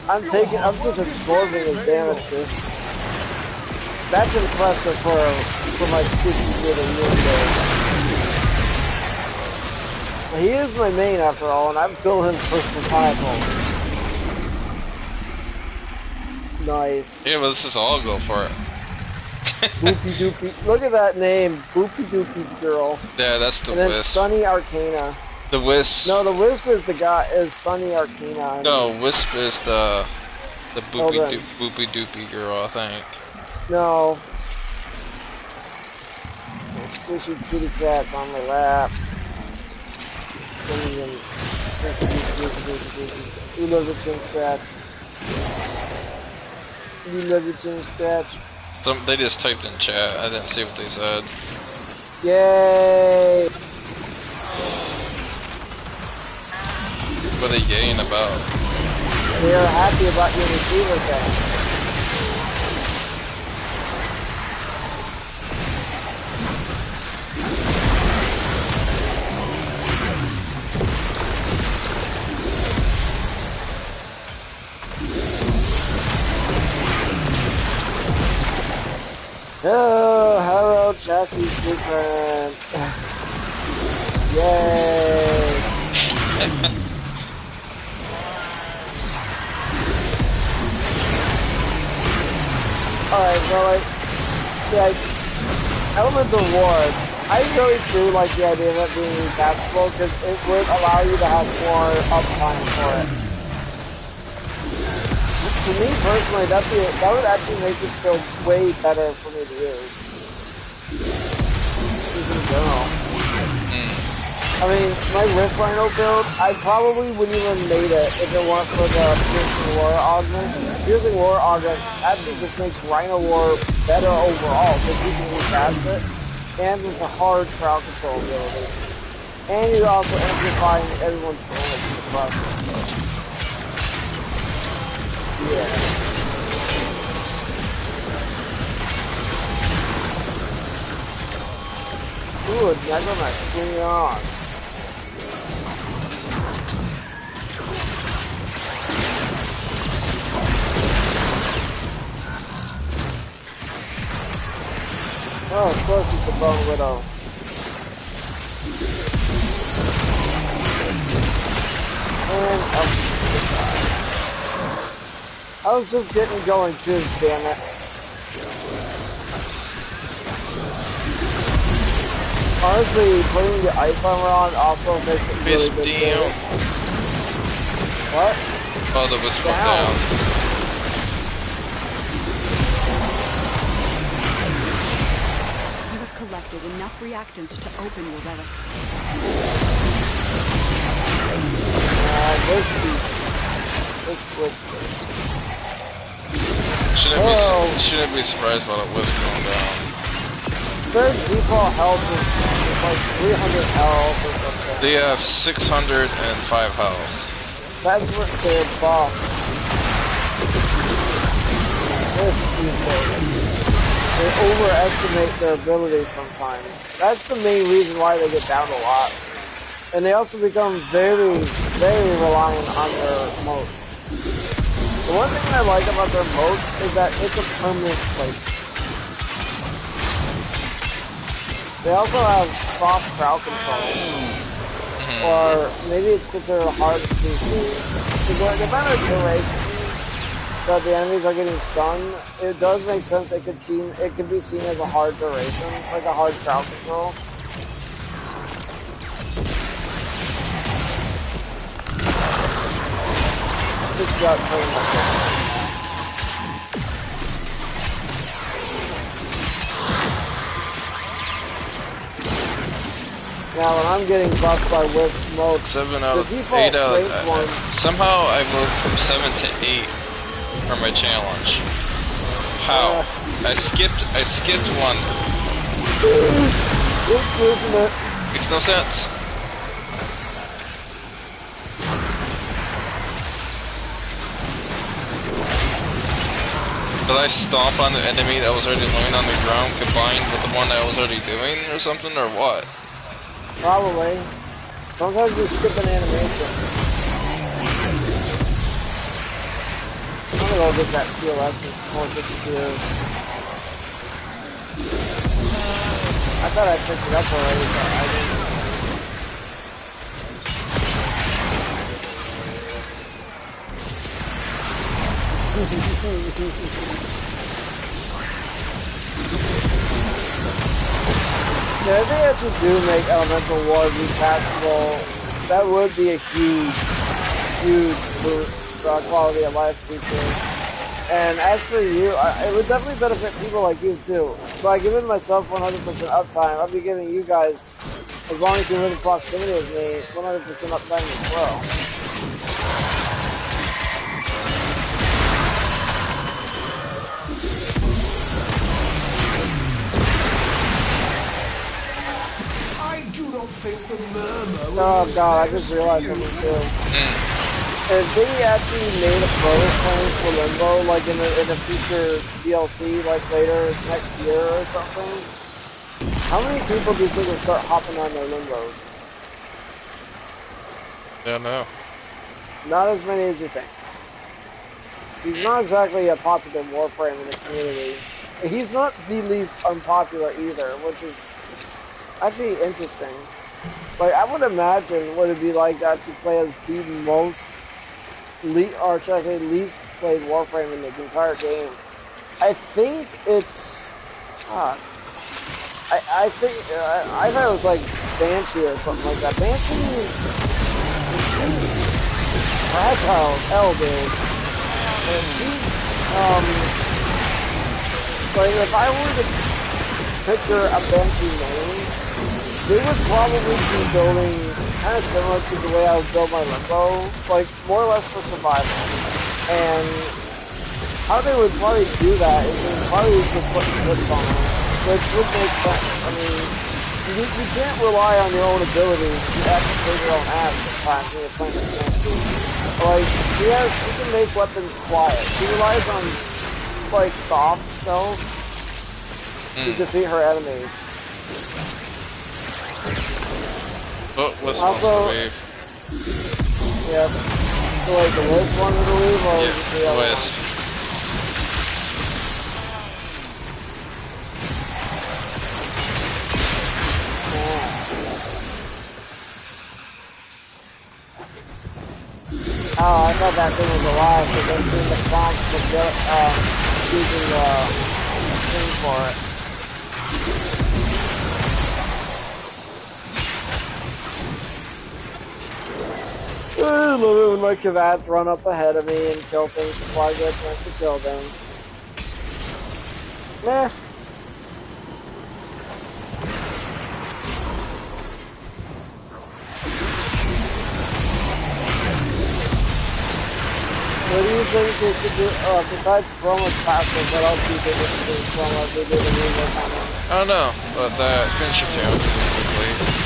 I'm just absorbing his damage, dude. That's impressive for my squishy little build. He is my main after all, and I'm building for survival. Nice. Yeah, but let's just all go for it. Boopy doopy. Look at that name, Boopy doopy girl. Yeah, that's the and then Wisp. Sunny Arcana. The Wisp. No, the Wisp is the guy. Is Sunny Arcana. No, Wisp is the boopy doopy girl, I think. No. Squishy kitty cats on my lap. Who loves a chin scratch? You love your chin scratch? They just typed in chat. I didn't see what they said. Yay! What are they yaying about? They are happy about your receiver thing. Oh, hello, chassis blueprint. Yay! Alright, so like, Elemental Ward, I really do like the idea of it being recastable because it would allow you to have more uptime for it. To me personally, that would actually make this build way better for me to use. Just in general. I mean, my Rift Rhino build, I probably wouldn't even made it if it weren't for the Piercing War Augment. Piercing War Augment actually just makes Rhino War better overall because you can recast it, and it's a hard crowd control ability. And you're also amplifying everyone's damage in the process. So. Yeah. Ooh, Necromancer, bring it on. Oh, of course it's a Bone Widow. And I was just getting going too, damn it. Honestly, putting the ice armor on also makes it really good too. What? Oh, the Wisp went down. You have collected enough reactant to open your relic. This. Shouldn't be surprised about a Wisp going down. Their default health is like 300 health or something. They have 605 health. That's what they're buffed. They overestimate their abilities sometimes. That's the main reason why they get down a lot. And they also become very, very reliant on their motes. The one thing I like about their motes is that it's a permanent placement. They also have soft crowd control. Or maybe it's considered a hard CC. The amount of duration that the enemies are getting stunned, it does make sense. It could be seen as a hard duration, like a hard crowd control. Just got turned. Now, when I'm getting buffed by Wisp mode, 7 out of the default 8 out strength one. Somehow I moved from 7 to 8 for my challenge. How? I skipped one. It's losing it. Makes no sense. Did I stomp on the enemy that was already laying on the ground combined with the one I was already doing or something, or what? Probably. Sometimes you skip an animation. I'm gonna go get that steel essence before it disappears. I thought I picked it up already, but I didn't. Yeah, if they actually do make Elemental Ward recastable, that would be a huge quality of life feature. And as for you, it would definitely benefit people like you too. By giving myself 100% uptime, I'll be giving you guys, as long as you're within proximity of me, 100% uptime as well. I do not think the murmur. Oh god, I just realized something too. If they actually made a prototype for Limbo, like in a future DLC, like later next year or something, how many people do you think will start hopping on their Limbos? Yeah, no. Not as many as you think. He's not exactly a popular Warframe in the community. He's not the least unpopular either, which is actually interesting. Like, I would imagine what it'd be like to actually play as the most or should I say least played Warframe in the entire game. I think it's I thought it was like Banshee or something like that. She's fragile as hell, dude. And she like if I were to picture a Banshee main, they would probably be building kind of similar to the way I would build my Limbo, like more or less for survival. And how they would probably do that is they would probably just put clips on them, which would make sense. I mean, you can't rely on your own abilities to actually save your own ass sometimes when you're playing with Banshee. Like, she can make weapons quiet. She relies on, like, soft stealth to defeat her enemies. But Wisp also, wants to leave. Yep. So, like, the Wisp wanted to leave, or was it the other Wisp. one? Oh, I thought that thing was alive because I've seen the prompt for using the thing for it. I love it when my Kavats run up ahead of me and kill things before I get a chance to kill them. Meh. What do you think they should do, besides Chroma's passive, what else do you think they should do with Chroma if they did a remake on him? I don't know, but that finisher count quickly.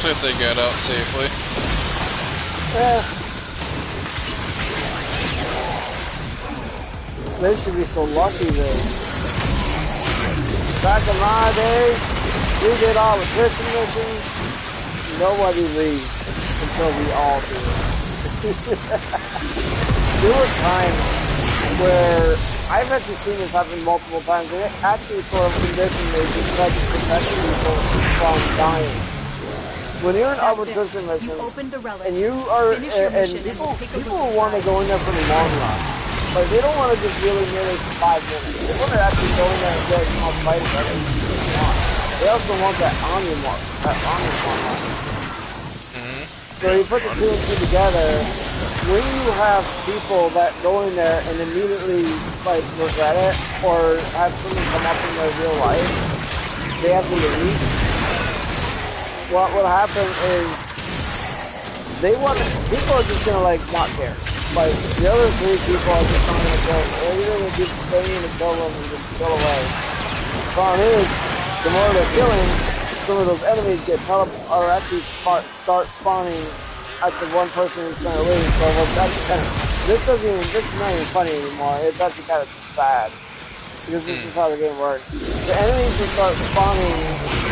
If they get out safely. Yeah. They should be so lucky then. Back in my day, we did all attrition missions. Nobody leaves until we all do. There were times where I've actually seen this happen multiple times, and it actually sort of conditioned me to try to protect people from dying. When you're in arbitration missions, and you are, and people want to go in there for the long run. Like, they don't want to just willy-nilly for 5 minutes. They want to actually go in there and get as much fight sessions as they want. They also want that omni-mark, that omni-mark. So you put the two and two together, when you have people that go in there and immediately, like, regret it, or have something come up in their real life, they have to leave. What will happen is, people are just gonna, like, not care. Like, the other 3 people are just not gonna kill them. They're either gonna keep staying to kill them and just kill away. The problem is, the more they're killing, some of those enemies get or actually start spawning at the one person who's trying to leave. So it's actually kind of, this is not even funny anymore. It's actually kind of just sad. Because this is how the game works. The enemies will start spawning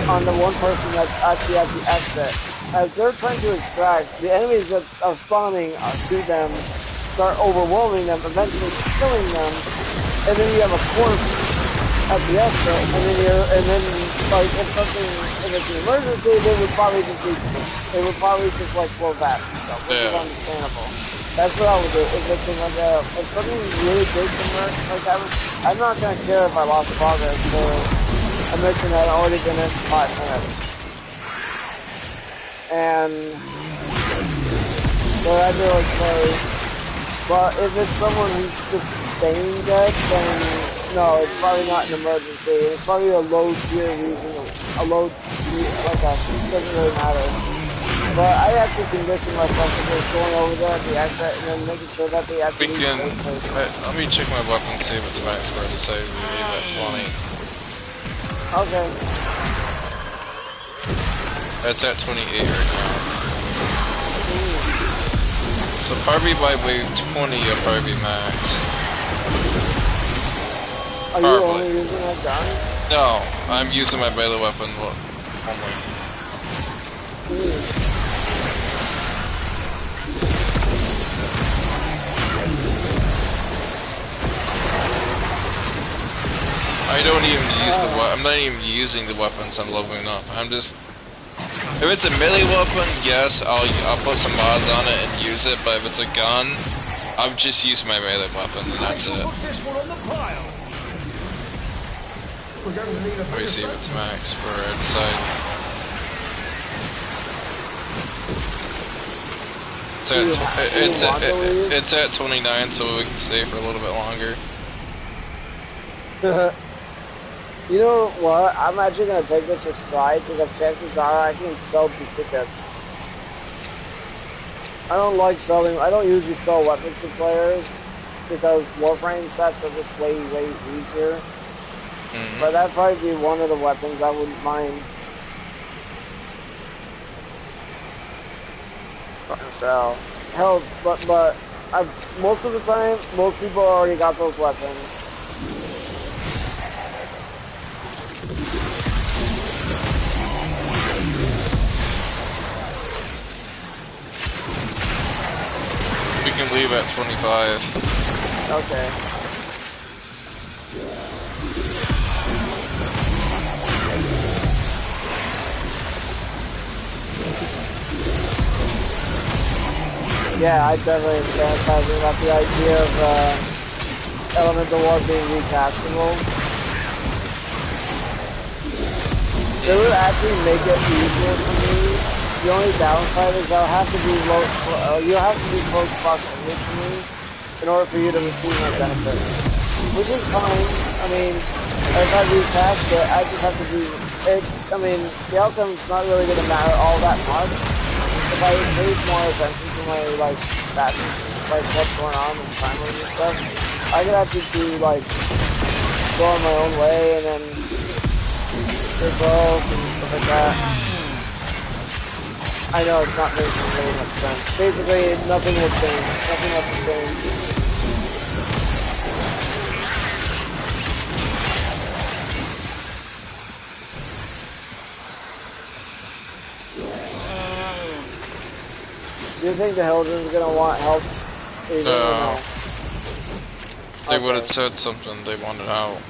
on the one person that's actually at the exit. As they're trying to extract, the enemies that are spawning to them start overwhelming them, eventually killing them, and then you have a corpse at the exit, and then like if it's an emergency, they would probably just like close out and stuff, which is understandable. That's what I would do. If it's in like if something really big like I'm not gonna care if I lost progress for a mission that had already been in for 5 minutes. And but I'd be like say, but if it's someone who's just staying dead, then no, it's probably not an emergency. It's probably a low tier reason, it doesn't really matter. But I actually condition myself to just going over there at the exit and then making sure that they actually leave safely. Let me check my weapon and see if it's max square to say we leave at 20. Okay. It's at 28 right now. So probably by wave 20 it'll probably be max. Are you only using that gun? No, I'm using my melee weapon only. I don't even use the weapon. I'm not even using the weapons I'm leveling up. I'm just... If it's a melee weapon, yes, I'll put some mods on it and use it, but if it's a gun, I'll just use my melee weapon and that's it. Let me see if it's max for inside. It's at 29, so we can stay for a little bit longer. You know what? I'm actually gonna take this with stride because chances are I can sell duplicates. I don't usually sell weapons to players because Warframe sets are just way easier. But that'd probably be one of the weapons I wouldn't mind. So, hell, but most of the time, most people already got those weapons. We can leave at 25. Okay. Yeah, I definitely am fantasizing about the idea of Elemental War being recastable. It would actually make it easier for me. The only downside is you'll have to be close proximity to me in order for you to receive my benefits, which is fine. I mean, if I recast it, I just have to do it. I mean, the outcome's not really going to matter all that much. If I paid more attention to my stats and what's going on and timers and stuff, I could actually do go on my own way and then get close and stuff like that. I know it's not making really much sense. Basically, nothing will change. Nothing else will change. Do you think the Hildren's gonna want help? No. They would have said something. They wanted out.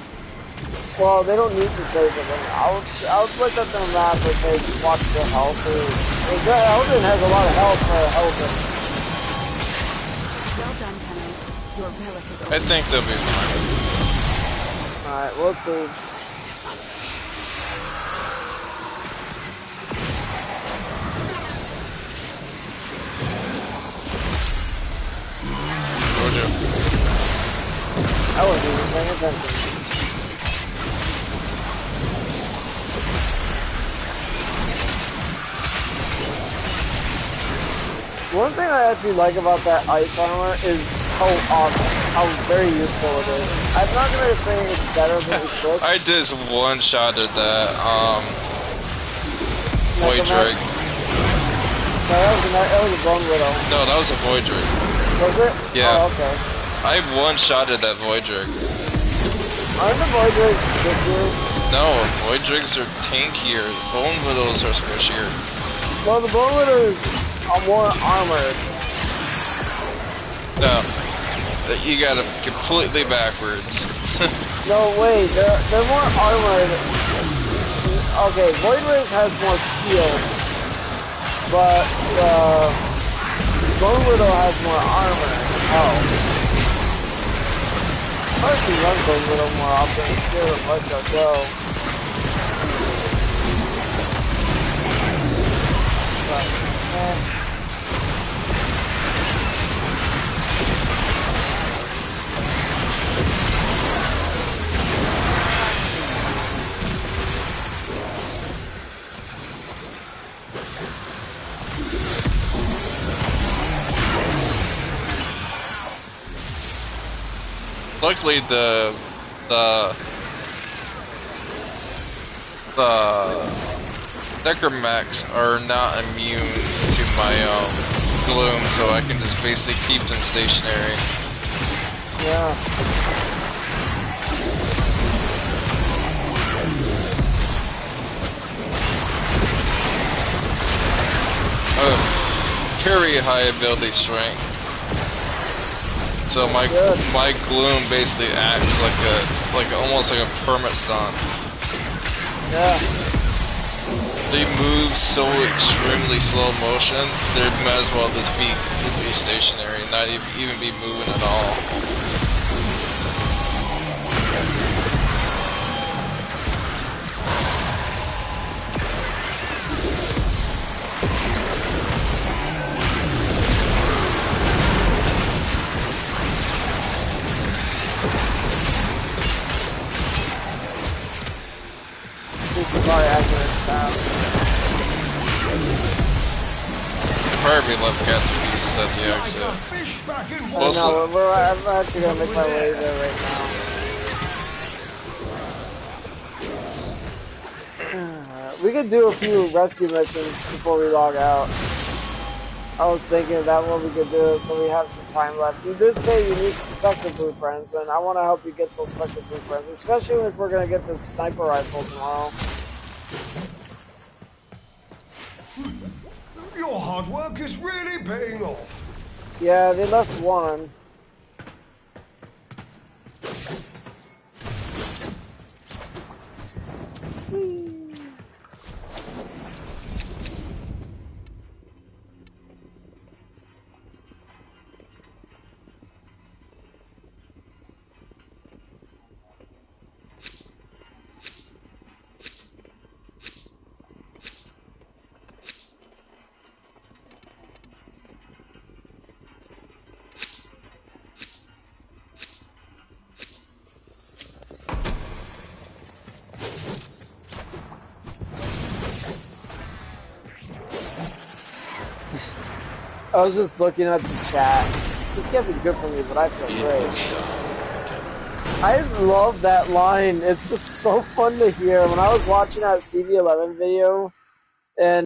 Well, they don't need to say something. I'll look at their map if they watch their health. Hildren has a lot of health for Hildren. Well done, Penny. Your relic is over. I think they'll be fine. Alright, we'll see. I wasn't even paying attention. One thing I actually like about that ice armor is how very useful it is. I'm not gonna say it's better than Eclipse. I just one-shotted that, Void Drake. No, that was a Bone Widow. No, that was a Void Drake. Was it? Yeah. Oh, okay. I one-shotted that Void Drake. Aren't the Void Drakes squishier? No, Void Drakes are tankier. Bone Widows are squishier. Well, the Bone Widows are more armored. No. You got it completely backwards. No, wait, they're more armored. okay, Void Wave has more shields, but Bone Widow has more armor and health. I actually run Bone Widow more often. Here, let her go. But, Luckily, the necromechs are not immune to my gloom, so I can just basically keep them stationary. yeah. Very high ability strength. So my gloom basically acts like almost like a permit stun. Yeah. They move so extremely slow motion, they might as well just be completely stationary, not even be moving at all. This is probably accurate now. I'd probably be left cats and pieces at the exit. I know, I'm actually gonna make my way there right now. We could do a few rescue missions before we log out. I was thinking that what we could do so we have some time left. You did say you need suspected blueprints, and I want to help you get those suspected blueprints, especially if we're going to get this sniper rifle tomorrow. Your hard work is really paying off. Yeah, they left one. I was just looking at the chat. This can't be good for me, but I feel great. I love that line. It's just so fun to hear. When I was watching that CV11 video, and